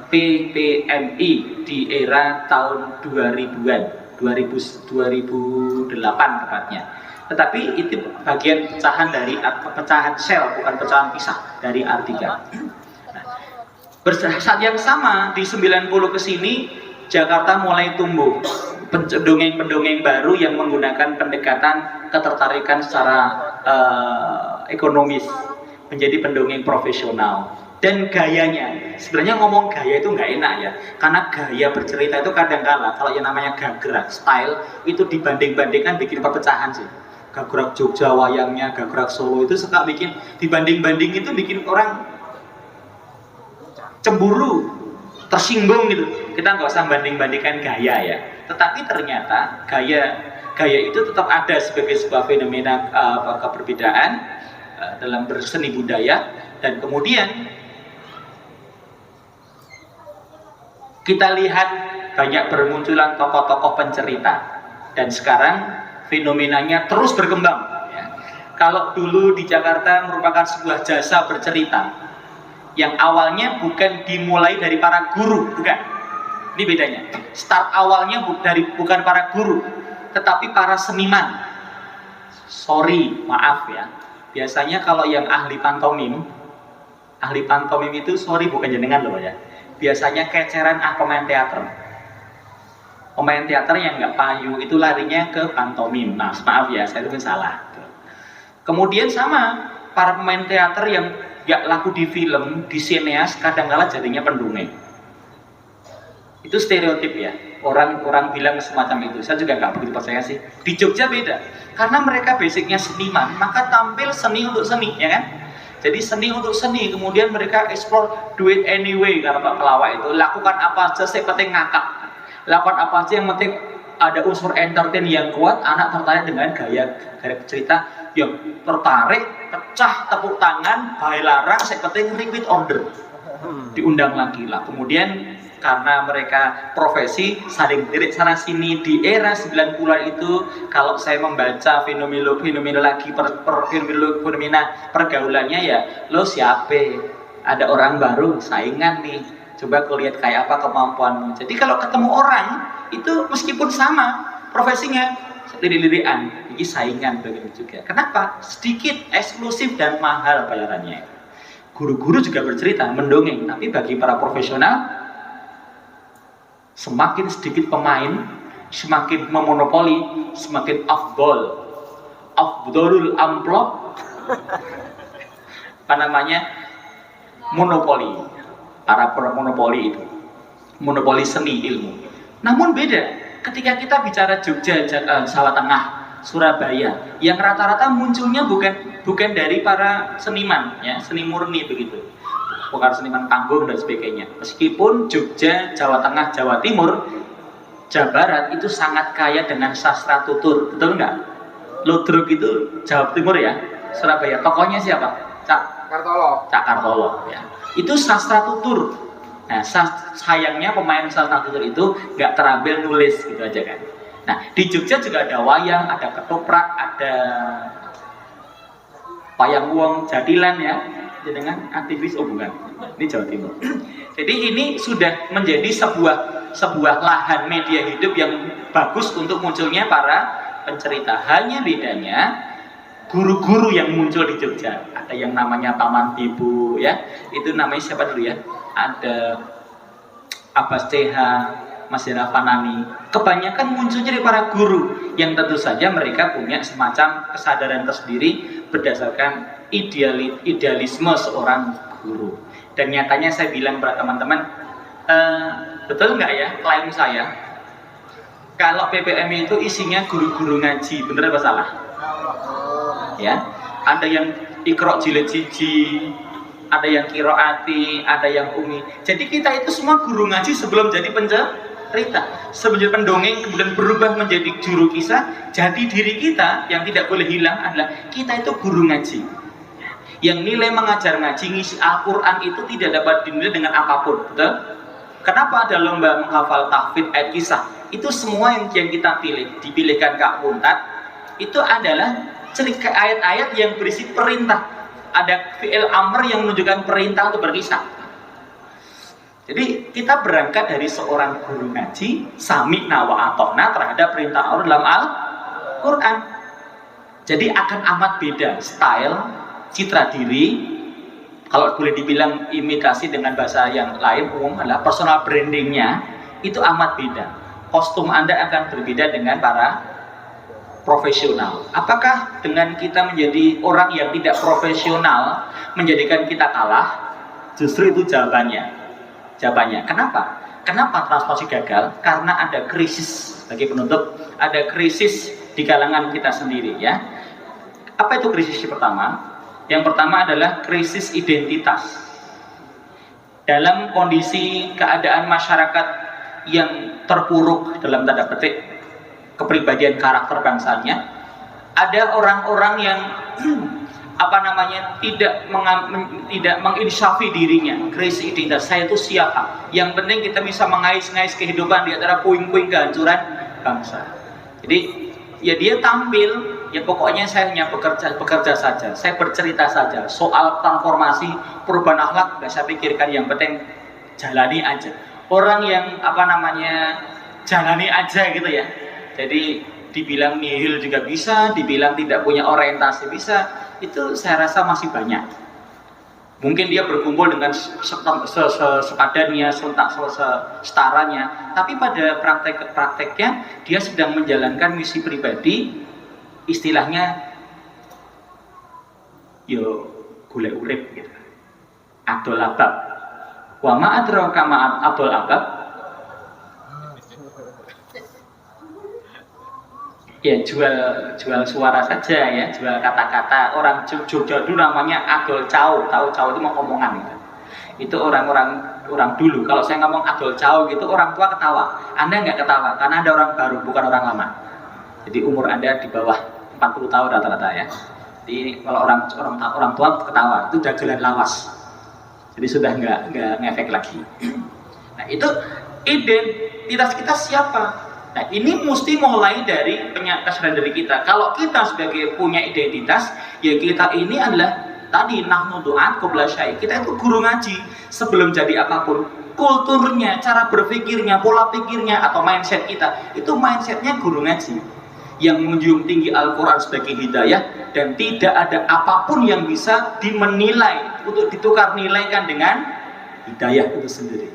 PPMI di era tahun 2000-an, 2008 tepatnya. Tetapi itu bagian pecahan sel, bukan pecahan pisah dari Ardika. Nah, saat yang sama di 90 ke sini Jakarta mulai tumbuh pendongeng-pendongeng baru yang menggunakan pendekatan ketertarikan secara ekonomis. menjadi pendongeng profesional. Dan gayanya, sebenarnya ngomong gaya itu nggak enak ya, karena gaya bercerita itu kadang-kala kalau yang namanya gagrak, style itu dibanding-bandingkan bikin perpecahan sih. Gagrak Jogja wayangnya, gagrak Solo itu suka bikin dibanding-banding, itu bikin orang cemburu, tersinggung gitu. Kita nggak usah banding-bandingkan gaya ya. Tetapi ternyata gaya itu tetap ada sebagai sebuah fenomena keberbedaan dalam berseni budaya. Dan kemudian kita lihat banyak bermunculan tokoh-tokoh pencerita, dan sekarang fenomenanya terus berkembang ya. Kalau dulu di Jakarta merupakan sebuah jasa bercerita yang awalnya bukan dimulai dari para guru, bukan. Ini bedanya. Start awalnya bukan para guru, tetapi para seniman. Sorry, maaf ya. Biasanya kalau yang ahli pantomim itu sorry bukan jenengan loh ya. Biasanya keceran pemain teater. Pemain teater yang nggak payu itu larinya ke pantomim. Nah, maaf ya, saya itu salah. Kemudian sama para pemain teater yang nggak laku di film, di sineas, kadang-kala jadinya pendongeng. Itu stereotip ya. Orang bilang semacam itu. Saya juga nggak begitu percaya sih. Di Jogja beda. Karena mereka basicnya seniman, maka tampil seni untuk seni, ya kan? Jadi seni untuk seni, kemudian mereka explore, do it anyway, kata Pak Pelawak itu. Lakukan apa aja, yang penting ngakak. Lakukan apa aja, yang penting ada unsur entertain yang kuat. Anak tertarik dengan gaya cerita yang tertarik, pecah, tepuk tangan, bayi larang, yang penting repeat order. Diundang lagi lah. Kemudian karena mereka profesi saling lirik sana sini di era 90-an itu, kalau saya membaca fenomena pergaulannya ya, lo siapa? Ada orang baru, saingan nih. Coba kau lihat kayak apa kemampuanmu. Jadi kalau ketemu orang itu meskipun sama profesinya, lirik-lirikan, ini saingan begitu juga. Kenapa? Sedikit eksklusif dan mahal bayarannya. Guru-guru juga bercerita, mendongeng, tapi bagi para profesional semakin sedikit pemain, semakin memonopoli, semakin afdolul amplop, apa namanya, monopoli. Para monopoli itu, monopoli seni ilmu. Namun beda, ketika kita bicara Jogja, Jawa Tengah, Surabaya, yang rata-rata munculnya bukan dari para seniman, ya, seni murni begitu. Bukan seniman panggung dan sebagainya. Meskipun Jogja, Jawa Tengah, Jawa Timur, Jawa Barat itu sangat kaya dengan sastra tutur, betul nggak? Ludruk itu Jawa Timur ya, Surabaya. Tokohnya siapa? Cak Kartolo. Ya. Itu sastra tutur. Nah, sayangnya pemain sastra tutur itu nggak terambil nulis gitu aja kan. Nah, di Jogja juga ada wayang, ada ketoprak, ada wayang wong, jadilan ya. Dengan aktivis bukan, ini Jawa Timur. Jadi ini sudah menjadi sebuah lahan media hidup yang bagus untuk munculnya para pencerita. Hanya bedanya guru-guru yang muncul di Jogja, ada yang namanya Taman Bibu ya, itu namanya siapa dulu ya, ada Abbas CH, Mas Hera Fanani. Kebanyakan munculnya dari para guru yang tentu saja mereka punya semacam kesadaran tersendiri berdasarkan idealisme seorang guru. Dan nyatanya saya bilang kepada teman-teman, betul nggak ya klaim saya kalau PPM itu isinya guru-guru ngaji, bener apa salah? Ya, ada yang Iqra jilid siji, ada yang Qiroati, ada yang Umi. Jadi kita itu semua guru ngaji sebelum jadi pencerita, sebelum pendongeng, kemudian berubah menjadi juru kisah. Jadi diri kita yang tidak boleh hilang adalah kita itu guru ngaji. Yang nilai mengajar ngaji, ngisi Al-Quran itu tidak dapat dinilai dengan apapun, betul? Kenapa ada lomba menghafal tahfidz ayat kisah? Itu semua yang kita dipilihkan Kak Puntat, itu adalah cerita ayat-ayat yang berisi perintah. Ada fi'il amr yang menunjukkan perintah untuk berkisah. Jadi kita berangkat dari seorang guru ngaji, sami'na wa ata'na terhadap perintah Allah dalam Al-Quran. Jadi akan amat beda style, citra diri, kalau boleh dibilang imitasi dengan bahasa yang lain umum adalah personal brandingnya itu amat beda. Kostum Anda akan berbeda dengan para profesional. Apakah dengan kita menjadi orang yang tidak profesional menjadikan kita kalah? Justru itu jawabannya. Kenapa? Kenapa transformasi gagal? Karena ada krisis. Bagi penutup, ada krisis di kalangan kita sendiri, ya. Apa itu krisis yang pertama? Yang pertama adalah krisis identitas. Dalam kondisi keadaan masyarakat yang terpuruk dalam tanda petik kepribadian karakter bangsanya, ada orang-orang yang tidak menginsafi dirinya, krisis identitas. Saya itu siapa? Yang penting kita bisa mengais-ngais kehidupan di antara puing-puing kehancuran bangsa. Jadi ya dia tampil, ya pokoknya saya hanya bekerja saja, saya bercerita saja. Soal transformasi perubahan akhlak nggak saya pikirkan, yang penting jalani aja. Orang yang jalani aja gitu ya. Jadi dibilang nihil juga bisa, dibilang tidak punya orientasi bisa, itu saya rasa masih banyak. Mungkin dia berkumpul dengan sekadarnya, setaranya, tapi pada prakteknya dia sedang menjalankan misi pribadi, istilahnya yo golek urip gitu. Adol abab. Wa ma adraka ma adol abab. Ya jual suara saja ya, jual kata-kata. Orang Jogja dulu namanya adol cao. Tahu cao itu mau omongan gitu. Itu orang dulu. Kalau saya ngomong adol cao gitu, orang tua ketawa. Anda nggak ketawa karena Anda orang baru, bukan orang lama. Jadi umur Anda di bawah 40 tahun rata-rata ya. Jadi kalau orang tua ketawa, itu dagelan lawas. Jadi sudah nggak ngefek lagi. Nah itu identitas kita siapa? Nah ini mesti mulai dari kesadaran diri kita. Kalau kita sebagai punya identitas, ya kita ini adalah tadi nahnu du'at qabla syai'. Kita itu guru ngaji sebelum jadi apapun. Kulturnya, cara berpikirnya, pola pikirnya atau mindset kita, itu mindsetnya guru ngaji yang menjunjung tinggi Al-Quran sebagai hidayah, dan tidak ada apapun yang bisa dimenilai untuk ditukar nilaikan dengan hidayah itu sendiri.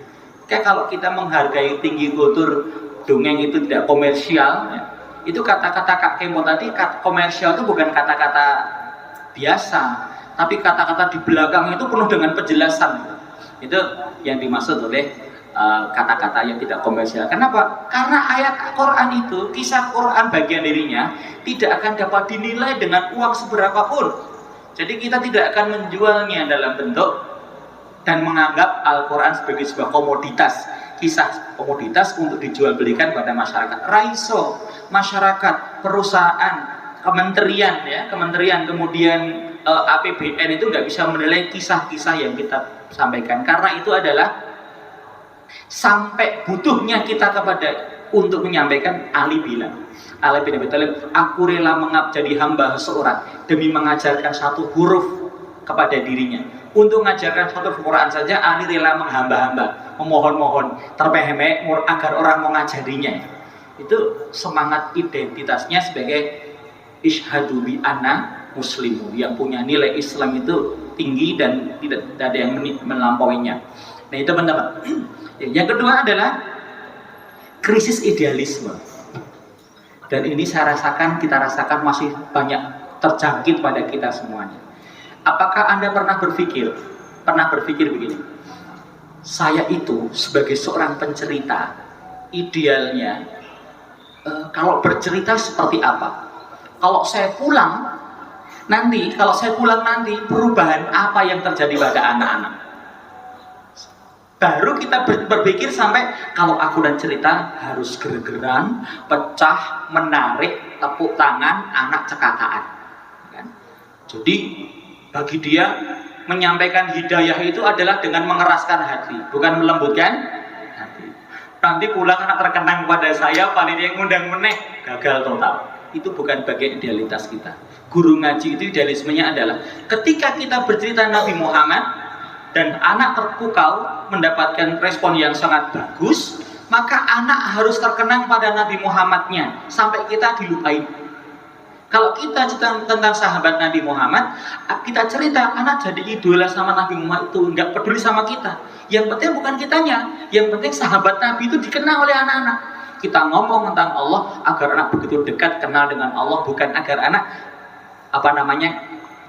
Kayak kalau kita menghargai tinggi kultur dongeng itu tidak komersial ya. Itu kata-kata Kak Kemo tadi, komersial itu bukan kata-kata biasa, tapi kata-kata di belakang itu penuh dengan penjelasan. Itu yang dimaksud oleh kata-kata yang tidak komersial. Kenapa? Karena ayat Quran itu, kisah Quran bagian dirinya tidak akan dapat dinilai dengan uang seberapapun. Jadi kita tidak akan menjualnya dalam bentuk dan menganggap Al-Quran sebagai sebuah komoditas, kisah komoditas untuk dijual belikan pada masyarakat. Raiso, masyarakat, perusahaan, kementerian ya, kemudian APBN itu nggak bisa menilai kisah-kisah yang kita sampaikan, karena itu adalah sampai butuhnya kita untuk menyampaikan. Ali bin Abi Thalib, aku rela jadi hamba seseorang demi mengajarkan satu huruf kepada dirinya. Untuk mengajarkan satu Quran saja Ali rela menghamba-hamba, memohon-mohon, terpeheme agar orang mengajarinya. Itu semangat identitasnya sebagai isyhadu bi anna muslimu, yang punya nilai Islam itu tinggi dan tidak ada yang melampauinya. Nah itu teman-teman. Yang kedua adalah krisis idealisme, dan ini kita rasakan masih banyak terjangkit pada kita semuanya. Apakah Anda pernah berpikir begini, saya itu sebagai seorang pencerita, idealnya kalau bercerita seperti apa? Kalau saya pulang nanti, perubahan apa yang terjadi pada anak-anak? Baru kita berpikir sampai kalau aku dan cerita harus geger-geran, pecah, menarik, tepuk tangan, anak cekataan. Kan? Jadi bagi dia menyampaikan hidayah itu adalah dengan mengeraskan hati, bukan melembutkan hati. Nanti pulang anak terkenang pada saya, paling yang ngundang meneh, gagal total. Itu bukan bagian idealitas kita. Guru ngaji itu idealismenya adalah ketika kita bercerita Nabi Muhammad dan anak terpukau mendapatkan respon yang sangat bagus, maka anak harus terkenang pada Nabi Muhammadnya sampai kita dilupain. Kalau kita cerita tentang sahabat Nabi Muhammad, kita cerita anak jadi idola sama Nabi Muhammad, itu nggak peduli sama kita. Yang penting bukan kitanya, yang penting sahabat Nabi itu dikenal oleh anak-anak. kita ngomong tentang Allah agar anak begitu dekat kenal dengan Allah, bukan agar anak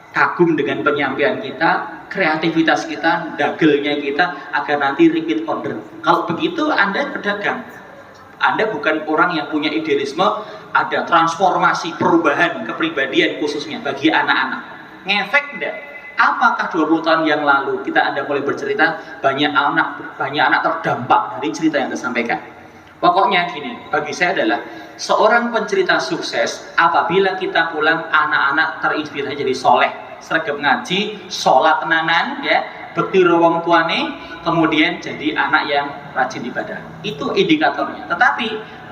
kagum dengan penyampaian kita, kreativitas kita, dagelnya kita, agar nanti repeat order. Kalau begitu Anda pedagang, Anda bukan orang yang punya idealisme, ada transformasi perubahan kepribadian khususnya bagi anak-anak. Ngefek enggak? Apakah 20 tahun yang lalu Anda mulai bercerita, banyak anak terdampak dari cerita yang Anda sampaikan? Pokoknya gini, bagi saya adalah seorang pencerita sukses apabila kita pulang anak-anak terinspirasi jadi soleh, sregep ngaji, sholat tenanan, ya, bekti wong tuane, kemudian jadi anak yang rajin ibadah. Itu indikatornya. Tetapi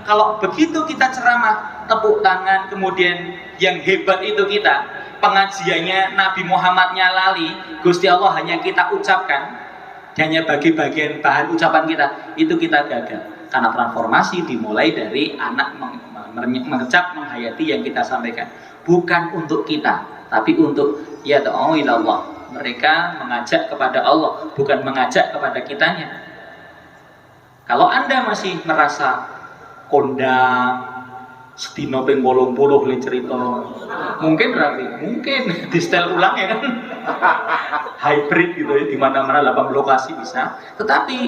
kalau begitu kita ceramah, tepuk tangan, kemudian yang hebat itu kita, pengajiannya Nabi Muhammadnya lali, Gusti Allah hanya kita ucapkan, hanya bagi bagian bahan ucapan kita, itu kita gagal. Karena transformasi dimulai dari anak mengecap, menghayati yang kita sampaikan. Bukan untuk kita, tapi untuk ya ta'ala ilallah. Mereka mengajak kepada Allah, bukan mengajak kepada kitanya. Kalau Anda masih merasa kondang, sedino ping 80 le cerita, mungkin rapi, mungkin di setel ulang ya kan, hybrid gitu ya, di mana-mana 8 lokasi bisa. Tetapi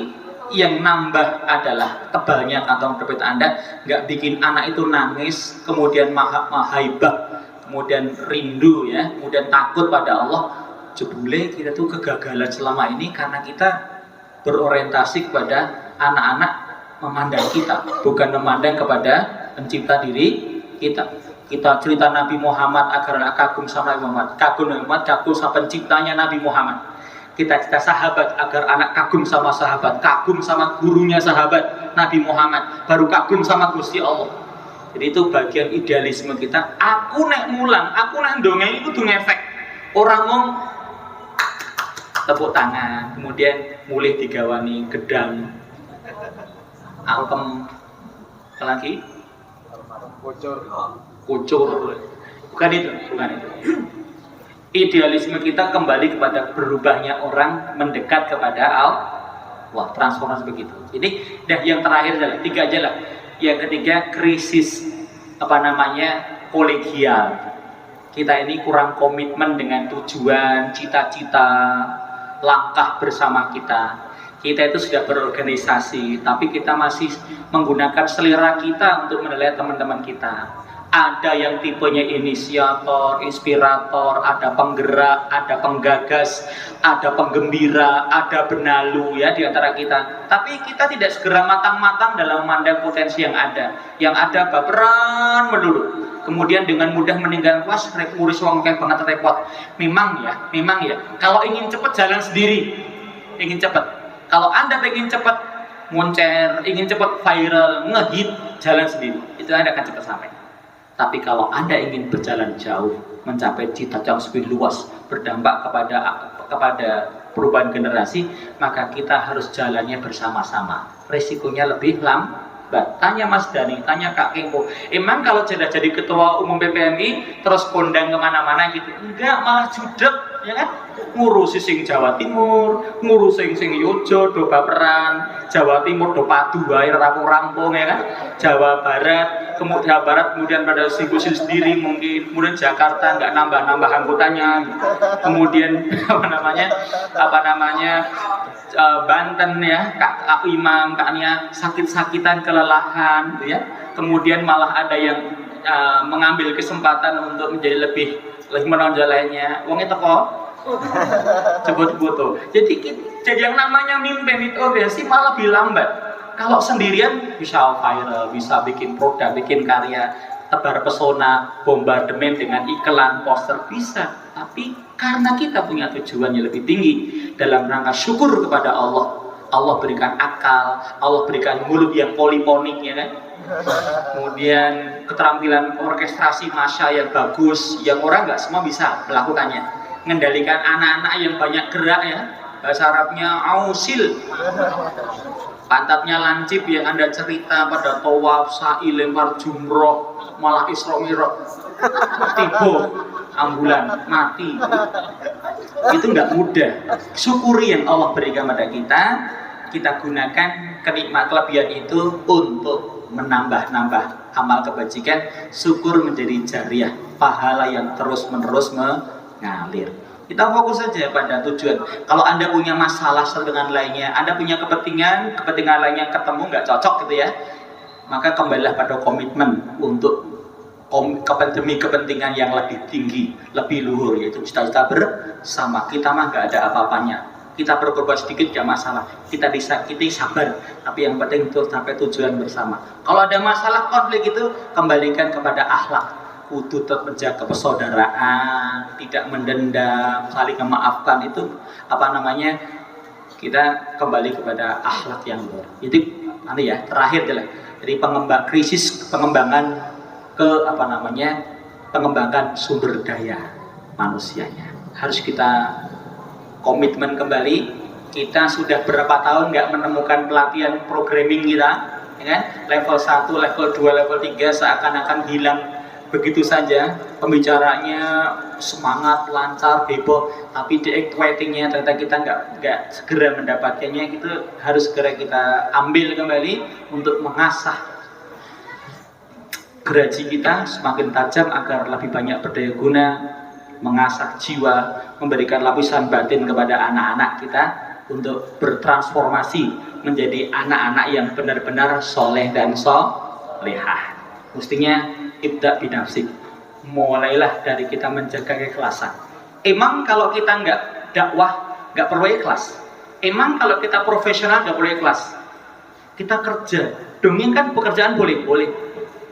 yang nambah adalah tebalnya kantong kredit Anda, nggak bikin anak itu nangis, kemudian haibah, kemudian rindu ya, kemudian takut pada Allah. Jebule kita tuh kegagalan selama ini karena kita berorientasi kepada anak-anak memandang kita, bukan memandang kepada pencipta diri kita. Kita cerita Nabi Muhammad agar anak kagum sama Nabi Muhammad, kagum sama penciptanya Nabi Muhammad. Kita sahabat agar anak kagum sama sahabat, kagum sama gurunya sahabat Nabi Muhammad, baru kagum sama Gusti Allah. Jadi itu bagian idealisme kita. Aku nek mulang, aku nek ndongeng itu tuh ngefek. Orang ngomong tepuk tangan, kemudian mulih digawani gedang, angkem, apa lagi? Kucur. Bukan itu. Idealisme kita kembali kepada berubahnya orang mendekat kepada Allah, transformasi begitu. Jadi yang terakhir adalah 3 aja lah. Yang ketiga, krisis kolegial. Kita ini kurang komitmen dengan tujuan, cita-cita, langkah bersama kita. Kita itu sudah berorganisasi, tapi kita masih menggunakan selera kita untuk menilai teman-teman kita. Ada yang tipenya inisiator, inspirator, ada penggerak, ada penggagas, ada penggembira, ada benalu ya di antara kita. Tapi kita tidak segera matang-matang dalam memandang potensi yang ada. Yang ada baperan melulu. Kemudian dengan mudah meninggalkan kelas, ngurus wong kayak banget repot. Memang ya. Kalau ingin cepat jalan sendiri, ingin cepat. Kalau Anda ingin cepat moncer, ingin cepat viral, ngehit, jalan sendiri. Itu Anda akan cepat sampai. Tapi kalau Anda ingin berjalan jauh, mencapai cita yang lebih luas, berdampak kepada perubahan generasi, maka kita harus jalannya bersama-sama. Resikonya lebih lambat. Tanya Mas Dani, tanya Kak Kengko, emang kalau jadi ketua umum PPMI terus kondang kemana-mana gitu? Enggak, malah judek, ya kan? Ngurusi sing Jawa Timur, ngurusi sing Yojo, do baperan, Jawa Timur do padu air rampung-rampung, ya kan? Jawa Barat, kemudian pada sibuk sendiri mungkin, kemudian Jakarta nggak nambah anggotanya, gitu. Kemudian Banten ya, Kak Imam, Kak Nia sakit-sakitan kelelahan, gitu ya. Kemudian malah ada yang mengambil kesempatan untuk menjadi lebih menonjol lainnya. Wong itu kok sebut-sebut. Jadi yang namanya mimpin itu sih malah lebih lambat. Kalau sendirian bisa viral, bisa bikin produk, bikin karya, tebar pesona, bombardemen dengan iklan, poster, bisa. Tapi karena kita punya tujuan yang lebih tinggi dalam rangka syukur kepada Allah, Allah berikan akal, Allah berikan mulut yang poliponik, ya kan? Kemudian keterampilan orkestrasi masya yang bagus, yang orang nggak semua bisa melakukannya. Mengendalikan anak-anak yang banyak gerak, ya, bahasa Arabnya ausil. Pantatnya lancip yang Anda cerita pada tawaf, sa'i, lempar jumroh, malah Isra Mi'raj, tiba ambulan, mati. Itu nggak mudah. Syukuri yang Allah berikan pada kita. kita gunakan kelebihan itu untuk menambah-nambah amal kebajikan, syukur menjadi jariah, pahala yang terus-menerus mengalir. Kita fokus saja pada tujuan. Kalau Anda punya masalah satu dengan lainnya, Anda punya kepentingan lainnya ketemu nggak cocok gitu ya, maka kembalilah pada komitmen untuk demi kepentingan yang lebih tinggi, lebih luhur, yaitu cita-cita bersama. Kita mah nggak ada apa-apanya. Kita berkorban sedikit gak masalah. Kita disakiti sabar, tapi yang penting itu sampai tujuan bersama. Kalau ada masalah konflik itu kembalikan kepada akhlak. Kudu tetap menjaga persaudaraan, tidak mendendam, saling memaafkan, itu kita kembali kepada akhlak yang luhur. Itu nanti ya terakhir adalah dari pengembangan pengembangan sumber daya manusianya. Harus kita komitmen kembali. Kita sudah berapa tahun nggak menemukan pelatihan programming kita, ya kan? Level 1, level 2, level 3 seakan-akan hilang begitu saja. Pembicaranya semangat, lancar, heboh, tapi di activatingnya ternyata kita nggak segera mendapatkannya. Itu harus segera kita ambil kembali untuk mengasah geraji kita semakin tajam agar lebih banyak berdaya guna, mengasah jiwa, memberikan lapisan batin kepada anak-anak kita untuk bertransformasi menjadi anak-anak yang benar-benar soleh dan solehah. Mestinya ibda binafsik, mulailah dari kita menjaga keikhlasan. Emang kalau kita nggak dakwah nggak perlu ikhlas? Emang kalau kita profesional nggak perlu ikhlas? Kita kerja, dongeng kan pekerjaan boleh,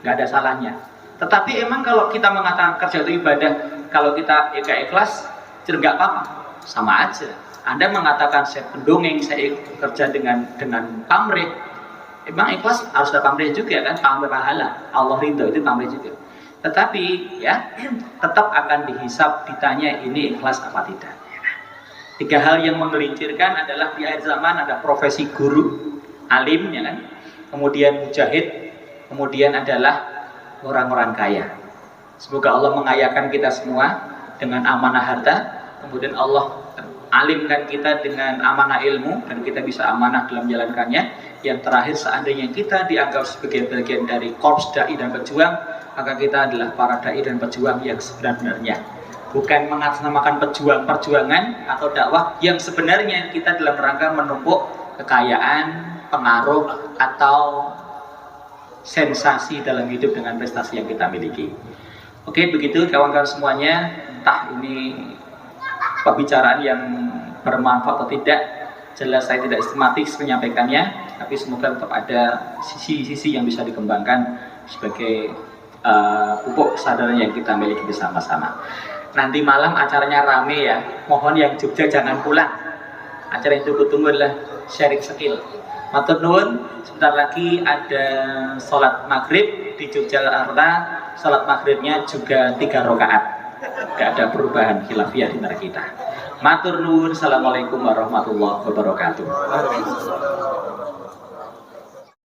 nggak ada salahnya. Tetapi emang kalau kita mengatakan kerja itu ibadah, kalau kita ikhlas, nggak apa-apa, sama aja. Anda mengatakan saya pendongeng, saya kerja dengan pamrih, emang ikhlas harus ada pamrih juga kan, pamrih pahala, Allah ridho itu pamrih juga. Tetapi ya tetap akan dihisab, ditanya ini ikhlas apa tidak. 3 hal yang menggelincirkan adalah di akhir zaman ada profesi guru, alim, ya kan? Kemudian mujahid, kemudian adalah orang-orang kaya. Semoga Allah mengayakan kita semua dengan amanah harta, kemudian Allah alimkan kita dengan amanah ilmu, dan kita bisa amanah dalam menjalankannya. Yang terakhir, seandainya kita dianggap sebagai bagian dari korps dai dan pejuang, maka kita adalah para dai dan pejuang yang sebenarnya, bukan mengatasnamakan perjuangan atau dakwah yang sebenarnya kita dalam rangka menumpuk kekayaan, pengaruh, atau sensasi dalam hidup dengan prestasi yang kita miliki. Oke, begitu kawan-kawan semuanya. Entah ini pembicaraan yang bermanfaat atau tidak, jelas saya tidak sistematis menyampaikannya, tapi semoga tetap ada sisi-sisi yang bisa dikembangkan sebagai pupuk kesadaran yang kita miliki bersama-sama. Nanti malam acaranya rame ya, mohon yang Jogja jangan pulang. Acara yang tunggu-tunggu adalah sharing skill. Matur nuwun, sebentar lagi ada sholat maghrib di Yogyakarta. Sholat maghribnya juga 3 rakaat, gak ada perubahan khilafiyah di antara kita. Matur nuwun, assalamualaikum warahmatullahi wabarakatuh.